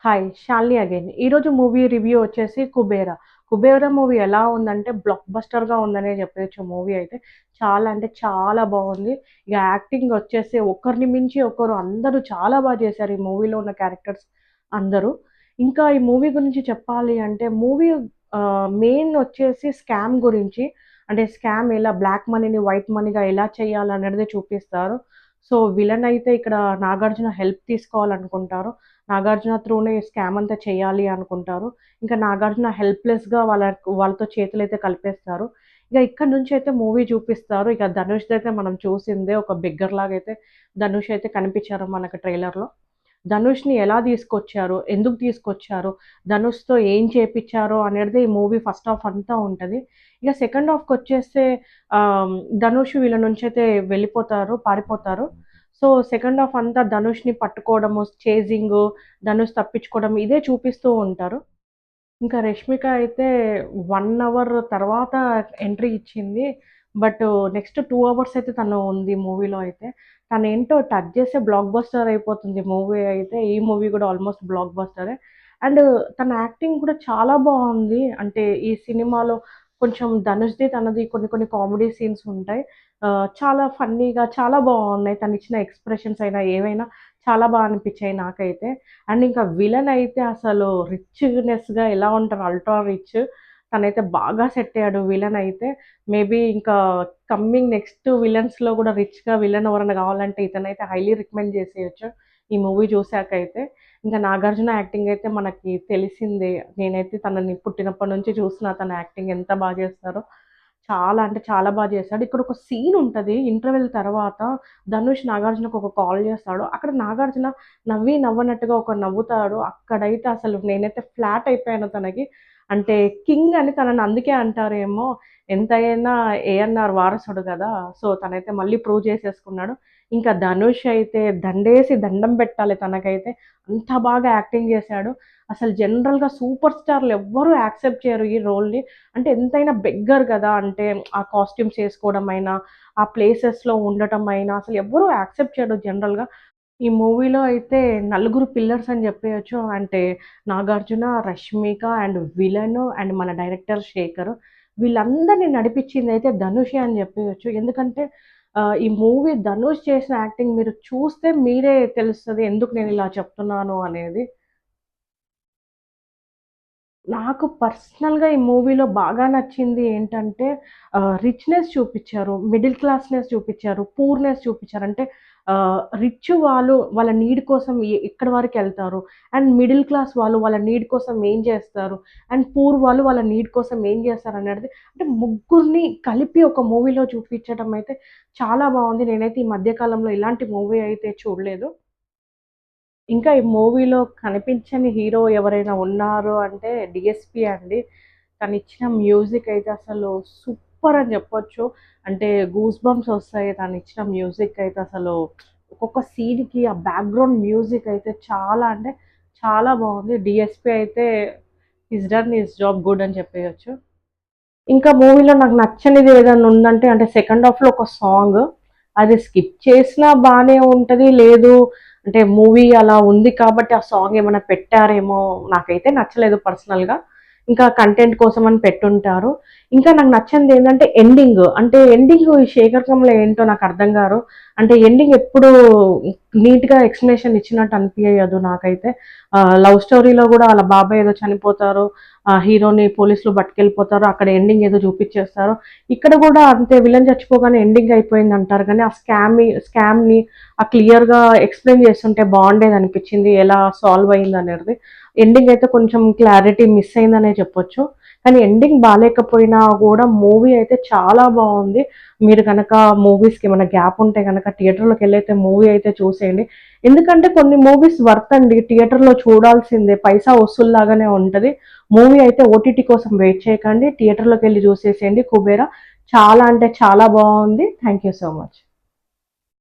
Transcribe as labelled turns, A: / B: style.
A: Hi! Shalini again. ఈరోజు movie review వచ్చేసి 'Kubera'. 'Kubera' movie ఎలా ఉందంటే బ్లాక్ బస్టర్‌గా ఉందనే చెప్పొచ్చు మూవీ అయితే. చాలా అంటే చాలా బావుంది. ఇక యాక్టింగ్ వచ్చేసి ఒకరిని మించి ఒకరు అందరూ చాలా చేశారు ఈ మూవీలో ఉన్న క్యారెక్టర్స్ అందరూ. ఇంకా ఈ మూవీ గురించి చెప్పాలి అంటే మూవీ మెయిన్ వచ్చేసి స్కామ్ గురించి. అంటే స్కామ్ ఎలా బ్లాక్ మనీని వైట్ మనీగా ఎలా చేయాలనేదే చూపిస్తారు. సో, విలన్ అయితే ఇక్కడ నాగార్జున హెల్ప్ తీసుకోవాలనుకుంటారు. నాగార్జున త్రూనే స్కామ్ అంతా చేయాలి అనుకుంటారు. ఇంకా నాగార్జున హెల్ప్‌లెస్‌గా వాళ్ళతో చేతులైతే కలిపేస్తారు. ఇక ఇక్కడి నుంచయితే మూవీ చూపిస్తారు. ఇక ధనుష్‌దయితే మనం చూసిందే ఒక బెగ్గర్‌లాగా అయితే ధనుష్ అయితే కనిపించారు మనకు ట్రైలర్‌లో. ధనుష్‌ని ఎలా తీసుకొచ్చారు? ఎందుకు తీసుకొచ్చారు? ధనుష్‌తో ఏం చేపిచ్చారు? అనేది ఈ మూవీ ఫస్ట్ హాఫ్ అంతా ఉంటది. ఇక సెకండ్ హాఫ్‌కొచ్చేస్తే ధనుష్ వీళ్ళ నుంచయితే వెళ్ళిపోతారు, పారిపోతారు. సో, సెకండ్ హాఫ్ అంతా ధనుష్‌ని పట్టుకోవడము, చేజింగు, ధనుష్ తప్పించుకోవడం ఇదే చూపిస్తూ ఉంటారు. ఇంకా 'రష్మిక' అయితే 1 అవర్ తర్వాత ఎంట్రీ ఇచ్చింది. బట్ నెక్స్ట్ 2 అవర్స్ అయితే తను ఉంది మూవీలో అయితే. తనేంటో టచ్ చేస్తే బ్లాక్ బస్టర్ అయిపోతుంది మూవీ అయితే. ఈ మూవీ కూడా ఆల్మోస్ట్ బ్లాక్ బస్టరే. అండ్ తన యాక్టింగ్ కూడా చాలా బావుంది. అంటే ఈ సినిమాలో కొంచెం ధనుష్‌ది, తనది కొన్ని కొన్ని కామెడీ సీన్స్ ఉంటాయి. చాలా ఫన్నీగా చాలా బావున్నాయి. తనిచ్చిన ఎక్స్‌ప్రెషన్స్ అయినా ఏవైనా చాలా అనిపించాయి నాకైతే. అండ్ ఇంకా విలన్ అయితే అసలు రిచ్‌నెస్‌గా ఎలా ఉంటారు అల్ట్రా రిచ్. తనైతే బాగా సెట్ అయ్యాడు విలన్ అయితే. మేబీ ఇంకా కమింగ్ నెక్స్ట్ విలన్స్‌లో గూడా రిచ్‌గా విలన్ ఎవరైనా కావాలంటే ఇతనైతే హైలీ రికమెండ్ చేసేయొచ్చు. ఈ మూవీ చూసాకైతే. ఇంకా 'నాగార్జున' యాక్టింగ్ అయితే మనకి తెలిసిందే. నేనైతే తనని పుట్టినప్పటి నుంచి చూస్తున్నా తన యాక్టింగ్ ఎంత చేస్తారో. చాలా అంటే చాలా చేశాడు. ఇక్కడ ఒక సీన్ ఉంటది ఇంటర్వెల్ తర్వాత ధనుష్ నాగార్జునకు ఒక కాల్ చేస్తాడు. అక్కడ నాగార్జున నవ్వనట్టుగా ఒక నవ్వుతాడు. అక్కడైతే అసలు నేనైతే ఫ్లాట్ అయిపోయాను తనకి. అంటే కింగ్ అని తనని అందుకే అంటారేమో! ఎంతైనా ఏఎన్నార్ వారసుడు గదా! సో, తనైతే మళ్ళీ ప్రూవ్ చేసేసుకున్నాడు. ఇంకా ధనుష్ అయితే దండేసి దండం పెట్టాలి తనకైతే. అంత బాగా యాక్టింగ్ చేశాడు. అసలు జనరల్‌గా సూపర్ స్టార్‌లు ఎవ్వరూ యాక్సెప్ట్ చేయరు ఈ రోల్‌ని. అంటే ఎంతైనా బెగ్గర్ గదా! అంటే ఆ కాస్ట్యూమ్స్ ఏసుకోవడమైనా, ఆ ప్లేసెస్‌లో ఉండటమైనా అసలు ఎవ్వరూ యాక్సెప్ట్ చేయరు జనరల్‌గా. ఈ మూవీలో అయితే నలుగురు పిల్లర్స్ అని జెప్పేయొచ్చు. అంటే 'Nagarjuna', 'Rashmika' and villain and మన డైరెక్టర్ 'శేఖర్' వీళ్ళందరిని నడిపించిందయితే ధనుషే అని జెప్పేయొచ్చు. ఎందుకంటే ఈ మూవీ ధనుష్ చేసిన యాక్టింగ్ మీరు చూస్తే మీరే తెలుస్తది ఎందుకు నేనిలా చెప్తున్నాను అనేది. నాకు పర్సనల్‌గా ఈ మూవీలో బాగా నచ్చింది ఏంటంటే రిచ్‌నెస్ చూపిచ్చారు. మిడిల్ క్లాస్‌నెస్ చూపిచ్చారు. పూర్‌నెస్ చూపిచ్చారు. అంటే రిచ్ వాళ్ళు వాళ్ళ నీడ్ కోసం ఎక్కడి వరకెళ్తారు. అండ్ మిడిల్ క్లాస్ వాళ్ళు వాళ్ళ నీడ్ కోసం ఏం చేస్తారు. అండ్ పూర్ వాళ్ళు వాళ్ళ నీడ్ కోసం ఏం చేస్తారనేది అంటే ముగ్గురిని కలిపి ఒక మూవీలో చూపించడం అయితే చాలా బావుంది. నేనైతే ఈ మధ్య కాలంలో ఇలాంటి మూవీ అయితే చూడలేదు. ఇంకా ఈ మూవీలో కనిపించని హీరో ఎవరైనా ఉన్నారు అంటే 'డీఎస్‌పీ' అండి. తనిచ్చిన మ్యూజిక్ అయితే అసలు సూపర్ అని చెప్పొచ్చు. అంటే గూస్ బంప్స్ ఒస్తాయి తనిచ్చిన మ్యూజిక్ అయితే అసలు. ఒక్కొక్క సీన్‌కి ఆ బ్యాక్‌గ్రౌండ్ మ్యూజిక్ అయితే చాలా అంటే చాలా బావుంది. 'డీఎస్‌పీ' అయితే his done his job good అని చెప్పేయొచ్చు. ఇంకా మూవీలో నాకు నచ్చనిది ఏదన్నా ఉందంటే అంటే సెకండ్ హాఫ్‌లో ఒక సాంగ్. అది స్కిప్ చేసినా బానే ఉంటది. లేదు అంటే మూవీ అలా ఉంది కాబట్టి ఆ సాంగ్ ఏమైనా పెట్టారేమో నాకైతే నచ్చలేదు పర్సనల్‌గా. ఇంకా కంటెంట్ కోసం అని పెట్టుంటారు. ఇంకా నాకు నచ్చనిది ఏందంటే ఎండింగ్. అంటే ఎండింగ్ ఈ 'శేఖర్ కమ్ముల' ఏంటో నాకు అర్థం గారు. అంటే ఎండింగ్ ఎప్పుడు నీట్‌గా ఎక్స్‌ప్లనేషన్ ఇచ్చినట్టు అనిపియదు నాకైతే. లవ్ స్టోరీలో గూడా ఆళ్ళ బాబాయ్ ఏదో చనిపోతారు. హీరోని పోలీసులు పట్టుకెళ్ళిపోతారు. అక్కడ ఎండింగ్ ఏదో చూపిచ్చేస్తారు. ఇక్కడ గూడా అంతే విలన్ చచ్చిపోగానే ఎండింగ్ అయిపోయిందంటారు గానీ, ఆ స్కామ్‌ని క్లియర్‌గా ఎక్స్‌ప్లెయిన్ చేస్తుంటే బావుండేదనిపిచ్చింది. ఎలా సాల్వ్ అయిందనేది. ఎండింగ్ అయితే కొంచెం క్లారిటీ మిస్ అయిందనే చెప్పొచ్చు. కానీ ఎండింగ్ బాలేకపోయినా గూడా మూవీ అయితే చాలా బావుంది. మీరు గనక మూవీస్‌కి ఏమైనా గ్యాప్ ఉంటే గనక థియేటర్‌లోకెళ్ళైతే మూవీ అయితే చూసేయండి. ఎందుకంటే కొన్ని మూవీస్ వర్త్ అండి. థియేటర్‌లో చూడాల్సిందే. పైసా వసూలు లాగానే ఉంటది. మూవీ అయితే ఓటీటీ కోసం వెయిట్ చేయకండి. థియేటర్‌లోకెళ్ళి చూసేసేయండి 'కుబేరా'. చాలా అంటే చాలా బావుంది. Thank you so much.